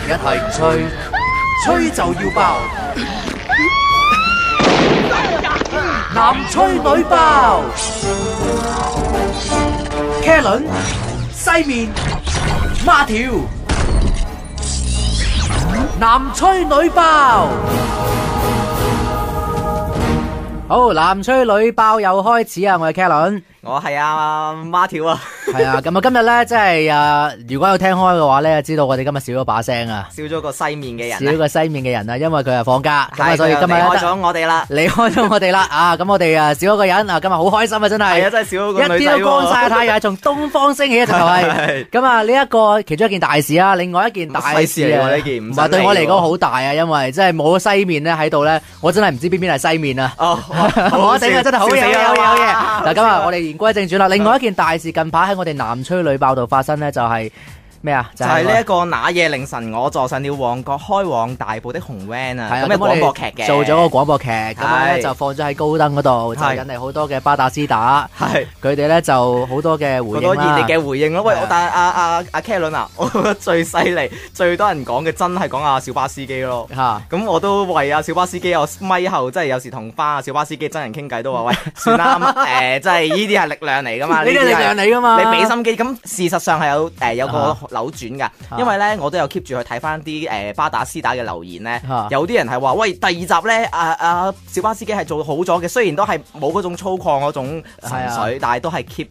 一係唔吹，吹就要爆。男吹女爆，茄輪、西面、孖條，男吹女爆。好，男吹女爆又開始啊！我係茄輪，我係阿孖條啊。係啊，咁啊今日咧，即係如果有聽開嘅話咧，知道我哋今日少咗把聲啊，少咗個西面嘅人，少咗個西面嘅人啊，因為佢係放假，咁啊所以今日離開咗我哋啦，離開咗我哋啦啊！咁我哋少咗個人啊，今日好開心啊，真係，係啊，真係少咗個女仔喎，一啲都光晒太陽，從東方升起啊，就係咁啊！呢一個其中一件大事啊，另外一件大事啊，呢件唔係對我嚟講好大啊，因為真係冇咗西面咧喺度咧，我真係唔知邊邊係西面啊！哦，我頂啊，真係好嘢，好嘢！嗱，今日我哋言歸正傳啦，另外一件大事近排喺我哋男吹女爆度發生咧，就係咩啊？就係呢一個那夜凌晨，我坐上了旺角開往大埔的紅 van 啊，咁嘅廣播劇嘅，做咗個廣播劇，咁樣咧就放咗喺高登嗰度，就引嚟好多嘅巴打絲打，係佢哋咧就好多嘅回應啦，好多熱烈嘅回應咯。喂，但係阿茄輪啊，我覺得最犀利、最多人講嘅真係講阿小巴司機咯。嚇，咁我都為阿小巴司機，我咪後即係有時同翻阿小巴司機真人傾偈都話：喂，算啦，即係呢啲係力量嚟噶嘛，呢啲係力量嚟噶嘛，你俾心機。咁事實上係有個扭轉㗎，因為咧我都有 keep 住去睇翻啲巴打絲打嘅留言咧，有啲人係話：喂，第二集咧小巴司機係做好咗嘅，雖然都係冇嗰種粗獷嗰種神水，但係都係 keep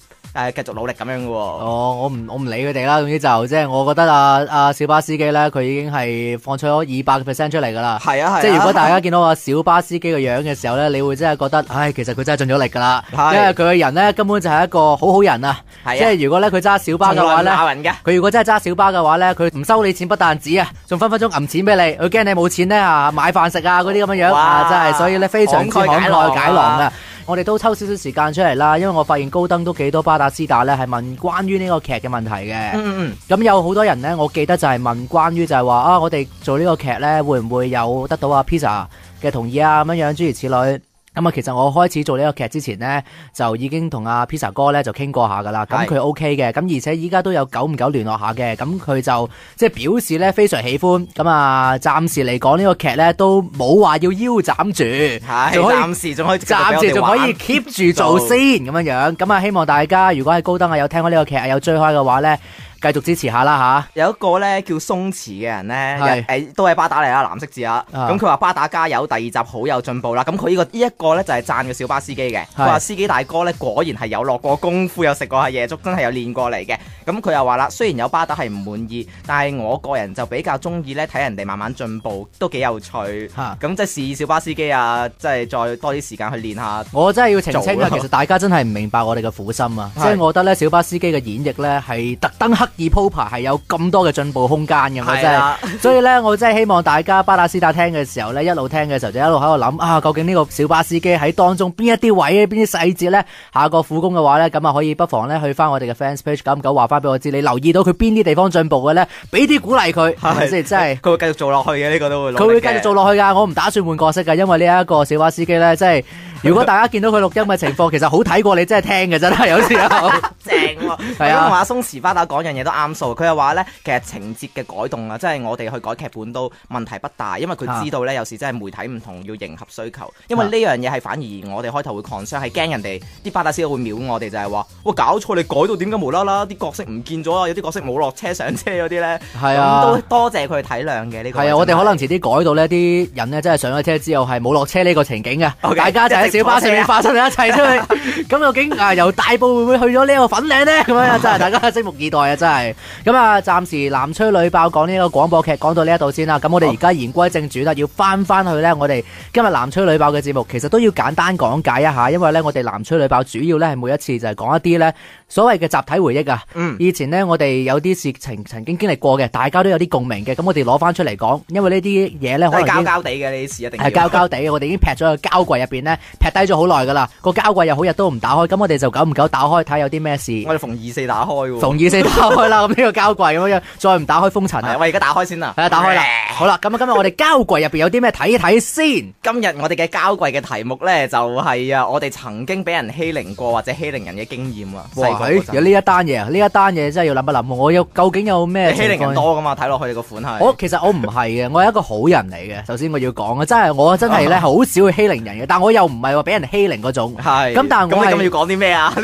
繼續努力咁樣嘅喎。我唔理佢哋啦，總之就即係我覺得阿小巴司機咧，佢已經係放出咗200%出嚟㗎啦。係啊，即係如果大家見到阿小巴司機嘅樣嘅時候咧，你會真係覺得，唉，其實佢真係盡咗力㗎啦。因為佢嘅人咧根本就係一個好好人啊。即係如果咧佢揸小巴嘅話咧，佢如果真係揸小巴嘅話咧，佢唔收你錢不但止啊，仲分分鐘揞錢俾你，佢驚你冇錢咧買飯食啊嗰啲咁樣樣啊，真係所以咧非常之慷慨解囊啊！我哋都抽少少時間出嚟啦，因為我發現高登都幾多巴打絲打咧係問關於呢個劇嘅問題嘅。咁有好多人咧，我記得就係問關於就係話我哋做呢個劇咧會唔會有得到阿 Pizza 嘅同意啊咁樣樣諸如此類。咁其實我開始做呢個劇之前呢，就已經同阿 Pizza 哥咧就傾過下噶啦。咁佢 OK 嘅，咁而且依家都有久唔久聯絡下嘅。咁佢就即係表示咧非常喜歡。咁暫時嚟講呢個劇咧都冇話要腰斬住，暫時仲可以 keep 住做先咁樣樣。咁希望大家如果喺高登有聽過呢個劇有追開嘅話咧，繼續支持下啦嚇！有一個咧叫鬆弛嘅人咧，都係巴打嚟啦，藍色字啊。咁佢話巴打加油，第二集好有進步啦。咁佢呢一個咧就係讚個小巴司機嘅。佢話司機大哥咧果然係有落過功夫，有食過下夜粥，真係有練過嚟嘅。咁佢又話啦，雖然有巴打係唔滿意，但係我個人就比較中意咧睇人哋慢慢進步，都幾有趣。咁即係示意小巴司機啊，即係再多啲時間去練下。我真係要澄清啊，其實大家真係唔明白我哋嘅苦心啊。即係我覺得咧，小巴司機嘅演繹咧係特登刻意鋪排，係有咁多嘅進步空間嘅，我真係。所以咧，我真係希望大家巴打絲打聽嘅時候咧，一路聽嘅時候就一路喺度諗究竟呢個小巴司機喺當中邊一啲位、邊啲細節咧，下個苦工嘅話咧，咁可以不妨咧去翻我哋嘅 fans page，久唔久話翻俾我知，你留意到佢邊啲地方進步嘅咧，俾啲鼓勵佢，係咪先？真係佢會繼續做落去嘅，呢個都會。佢會繼續做落去㗎，我唔打算換角色㗎，因為呢一個小巴司機咧，真係。如果大家見到佢錄音嘅情況，其實好睇過你真係聽嘅，真係有時候正喎。係啊，阿鬆弛巴打講樣嘢都啱數。佢又話咧，其實情節嘅改動啊，即係我哋去改劇本都問題不大，因為佢知道咧，有時真係媒體唔同，要迎合需求。因為呢樣嘢係反而我哋開頭會 concern，係驚人哋啲巴打司會秒我哋，就係話喂，搞錯，你改到點解無啦啦啲角色唔見咗啊？有啲角色冇落車上車嗰啲咧，係啊，都多謝佢體諒嘅呢個。係啊，我哋可能遲啲改到呢啲人咧真係上咗車之後係冇落車呢個情景嘅，大家就喺小巴上面發生一齊出去，咁究竟由大埔會唔會去咗呢個粉嶺呢？咁樣真係大家拭目以待啊！真係咁暫時男吹女爆講呢個廣播劇講到呢一度先啦。咁我哋而家言歸正傳啦，要翻去呢。我哋今日男吹女爆嘅節目，其實都要簡單講解一下，因為呢，我哋男吹女爆主要呢係每一次就係講一啲呢所謂嘅集體回憶啊。以前呢，我哋有啲事情曾經經歷過嘅，大家都有啲共鳴嘅，咁我哋攞翻出嚟講，因為呢啲嘢呢，可能係膠地嘅呢啲事，一定係膠地，我哋已經劈咗個膠櫃入邊呢，劈低咗好耐噶啦，個膠櫃又好日都唔打開，咁我哋就久唔久打開睇有啲咩事。我哋逢二四打開喎。逢二四打開啦，咁呢個膠櫃咁樣，再唔打開封塵啊！喂，而家打開先啦。係啊，打開啦。好啦，咁啊，今日我哋膠櫃入邊有啲咩睇一睇先？今日我哋嘅膠櫃嘅題目咧，就係啊，我哋曾經俾人欺凌過或者欺凌人嘅經驗啊。哇，有呢一單嘢啊！呢一單嘢真係要諗一諗，我究竟有咩欺凌人多噶嘛？睇落去你個款係。其實我唔係嘅，我係一個好人嚟嘅。首先我要講嘅，我真係咧好少去欺凌人嘅，但我又唔係話俾人欺凌嗰種。係。咁但係我係。咁你要講啲咩啊？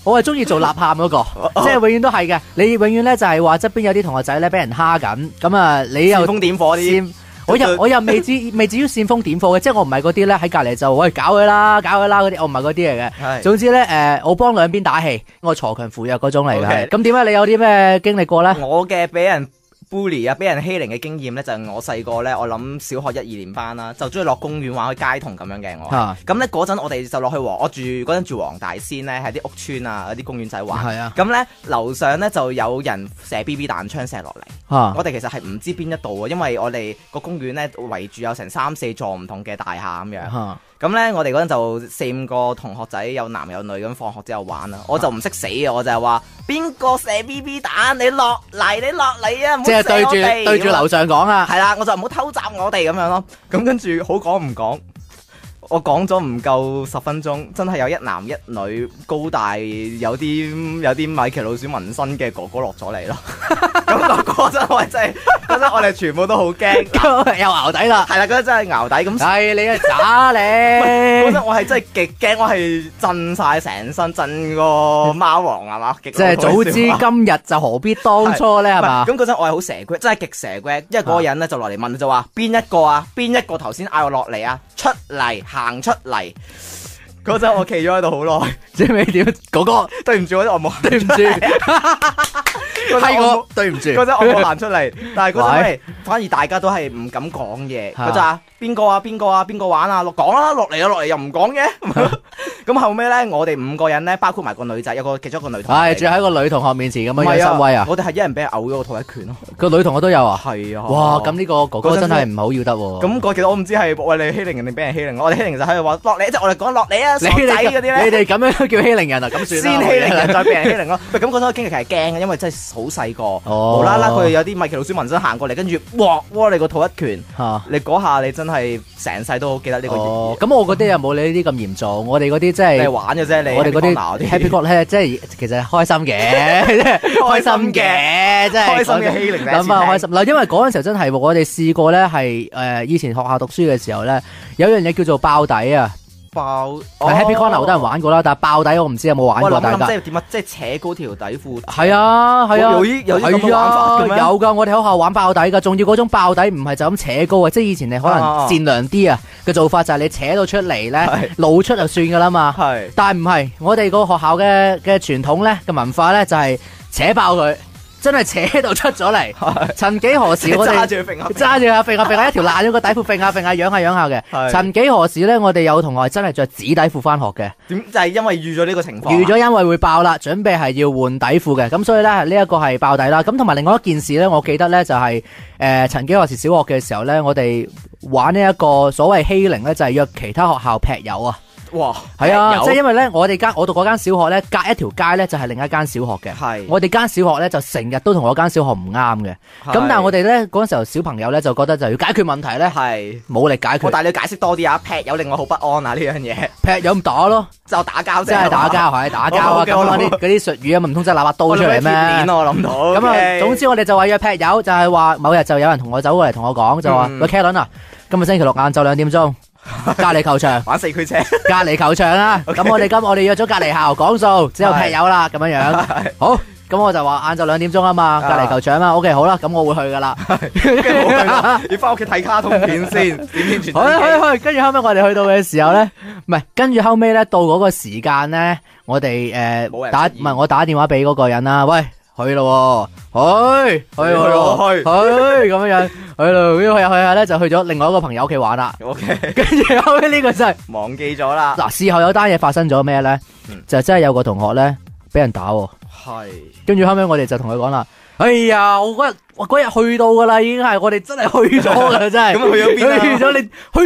我係中意做吶喊嗰個，即係永遠都係嘅。你永遠咧就係話側邊有啲同學仔咧俾人蝦緊，咁啊你又煽風點火啲。我又未至於煽風點火嘅，即係我唔係嗰啲咧喺隔離就喂搞佢啦嗰啲，我唔係嗰啲嚟嘅。總之咧我幫兩邊打氣，我鋤強扶弱嗰種嚟嘅。咁點解你有啲咩經歷過咧？我嘅俾人bully 啊，俾人欺凌嘅經驗咧，就係我細個咧，我諗小學1、2年班啦，就中意落公園玩去街童咁樣嘅我。咁咧嗰陣我哋就落去我嗰陣住黃大仙咧，喺啲屋村啊嗰啲公園仔玩。係啊。咁咧樓上咧就有人射 BB 彈槍射落嚟。我哋其實係唔知邊一度啊，因為我哋個公園咧圍住有成3、4座唔同嘅大廈咁樣。咁咧我哋嗰陣就4、5個同學仔有男有女咁放學之後玩啦，我就唔識死嘅，我就係話邊個射 BB 彈，你落嚟啊！即係對住樓上講啊，係啦，我就唔好偷襲我哋咁樣咯。咁跟住好講唔講，我講咗唔夠10分鐘，真係有一男一女高大有啲米奇老鼠紋身嘅哥哥落咗嚟咯。咁嗰陣我哋全部都好驚，又淆底啦。係啦，嗰陣真係淆底咁。係你啊渣你！嗰陣我係真係極驚，我係震晒成身，震個貓王係嘛？即係早知今日就何必當初咧係嘛？咁嗰陣我係好蛇龜，真係極蛇龜，因為嗰個人咧就落嚟問就話邊一個啊？邊一個頭先嗌我落嚟啊？出嚟行出嚟！嗰陣我企咗喺度好耐，即係咩點？哥哥，對唔住，我冇，對唔住，係我對唔住。嗰陣我冇行出嚟，但係嗰陣反而大家都係唔敢講嘢。嗰陣啊，邊個玩啊？講啦，落嚟又唔講嘅。咁後尾咧，我哋5個人咧，包括埋個女仔，其中一個女同學。係，仲喺個女同學面前咁樣示威啊！我哋係一人俾人嘔咗個肚一拳咯。個女同學都有啊？係啊！哇！咁呢個哥哥真係唔好要得喎。咁其實我唔知係為你欺凌人定俾人欺凌。我哋欺凌就喺度話落嚟，即係我哋講落嚟啊！傻仔嗰啲咧，你哋咁樣叫欺凌人啊？咁算先欺凌人再俾人欺凌咯。喂，咁嗰陣經歷其實係驚嘅，因為真係好細個，無啦啦佢有啲米奇老鼠紋身行過嚟，跟住哇你個肚一拳，你嗰下你真係成世都好記得呢個。咁我嗰啲又冇你呢啲咁嚴重，我哋嗰啲真係玩嘅啫。我哋嗰啲 Happy God 咧，即係其實開心嘅，開心嘅，即係開心嘅欺凌。咁啊開心嗱，因為嗰陣時候真係我哋試過咧，係以前學校讀書嘅時候咧，有樣嘢叫做爆底啊。Happy Corner 好多人玩過啦，但係爆底我唔知有冇玩過。大家即係點啊？即係扯高條底褲。係啊，有啲咁嘅玩法嘅咩？有㗎，我哋學校玩爆底㗎，仲要嗰種爆底唔係就咁扯高啊！即係以前你可能善良啲啊嘅做法就係你扯到出嚟咧，露出就算㗎啦嘛。係，但係唔係我哋個學校嘅傳統咧嘅文化咧就係扯爆佢。真係扯到出咗嚟，曾幾何時我哋揸住揈下一條爛咗個底褲揈下揚下嘅。曾幾何時咧，我哋有同學真係着紙底褲翻學嘅。點就係因為預咗呢個情況，預咗因為會爆啦，準備係要換底褲嘅。咁所以咧呢一個係爆底啦。咁同埋另外一件事咧，我記得咧就係曾幾何時小學嘅時候咧，我哋玩呢一個所謂欺凌咧，就係約其他學校劈友啊。哇，係啊，即係因為咧，我讀嗰間小學咧，隔一條街咧就係另一間小學嘅。係，我哋間小學咧就成日都同我間小學唔啱嘅。咁但係我哋咧嗰陣時候小朋友咧就覺得就要解決問題咧，係冇力解決。但係你要解釋多啲啊！劈友令我好不安啊！呢樣嘢劈友咁打咯，就打交啫，真係打交係打交啊！咁嗰啲術語啊，唔通真係攞把刀出嚟咩？我諗到。咁啊，總之我哋就話約劈友，就係話某日就有人同我走過嚟同我講，就話喂 Kellen 啊，今日星期六晏晝2點鐘。隔籬球場玩4驅車，隔籬球場啊！咁我哋約咗隔籬校講數，之後劈友啦，咁樣樣。好，咁我就話晏晝2點鐘啊嘛，隔籬球場啊。OK，好啦，咁我會去噶啦。要翻屋企睇卡通片先，點去。跟住後尾我哋去到嘅時候咧，唔係，跟住後尾咧到嗰個時間咧，我哋我打電話俾嗰個人啦，喂。去咯，去咁樣，去咯，去下咧就去咗另外一個朋友屋企玩啦。OK，跟住後尾呢個真係忘記咗啦。嗱，事後有單嘢發生咗咩咧？就真係有個同學咧俾人打，係。跟住後尾我哋就同佢講啦，哎呀，我嗰日去到噶啦，已經係我哋真係去咗噶啦，真係。咁去咗邊啊？去咗你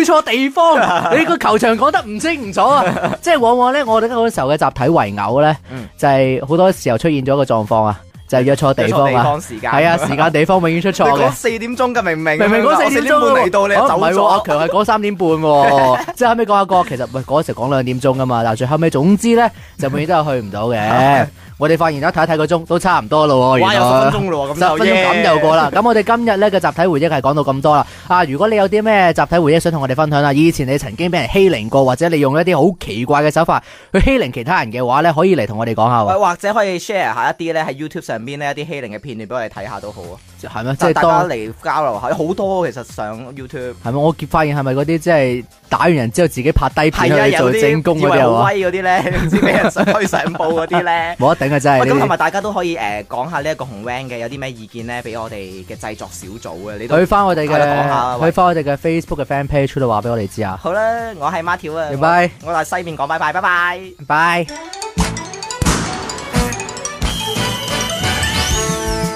去錯地方，你個球場講得唔清唔楚啊！即係往往咧，我哋嗰時候嘅集體圍毆咧，就係好多時候出現咗一個狀況啊。就係約錯地方啊！係啊，時間地方永遠出錯嘅。你講4點鐘嘅明明嗰4點鐘嚟到你走咗。唔係阿強係講3點半喎，即係後尾講下歌，其實喂嗰時講2點鐘噶嘛，但係最後尾總之咧就永遠都係去唔到嘅。我哋發現咗睇一睇個鐘都差唔多咯喎，哇有10分鐘咯喎，咁10分鐘咁就過啦。咁我哋今日咧嘅集體回憶係講到咁多啦。啊，如果你有啲咩集體回憶想同我哋分享啊，以前你曾經俾人欺凌過，或者你用一啲好奇怪嘅手法去欺凌其他人嘅話咧，可以嚟同我哋講下喎。或者可以 share 下一啲咧喺 YouTube 上邊呢一啲欺凌嘅片段俾我哋睇下都好啊。係咩？即係大家嚟交流下，好多其實上 YouTube。係咪？我發現係咪嗰啲即係打完人之後自己拍低片去做正功嗰啲啊？威嗰啲咧，唔知俾人推上報嗰啲咧，冇得頂啊！真係。咁同埋大家都可以講下呢一個紅 van 嘅有啲咩意見咧，俾我哋嘅製作小組嘅。你去翻我哋嘅講下，去翻我哋嘅 Facebook 嘅 fan page 度話俾我哋知啊。好啦，我係孖條啊，拜拜。我係西面講拜拜，拜拜，拜。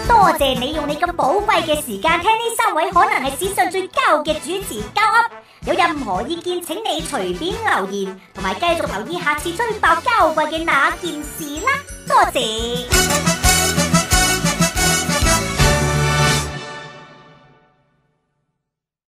多謝你用你咁寶貴嘅時間聽呢3位可能係史上最膠嘅主持交噏，有任何意見請你隨便留言，同埋繼續留意下次吹爆膠櫃嘅那件事啦，多謝。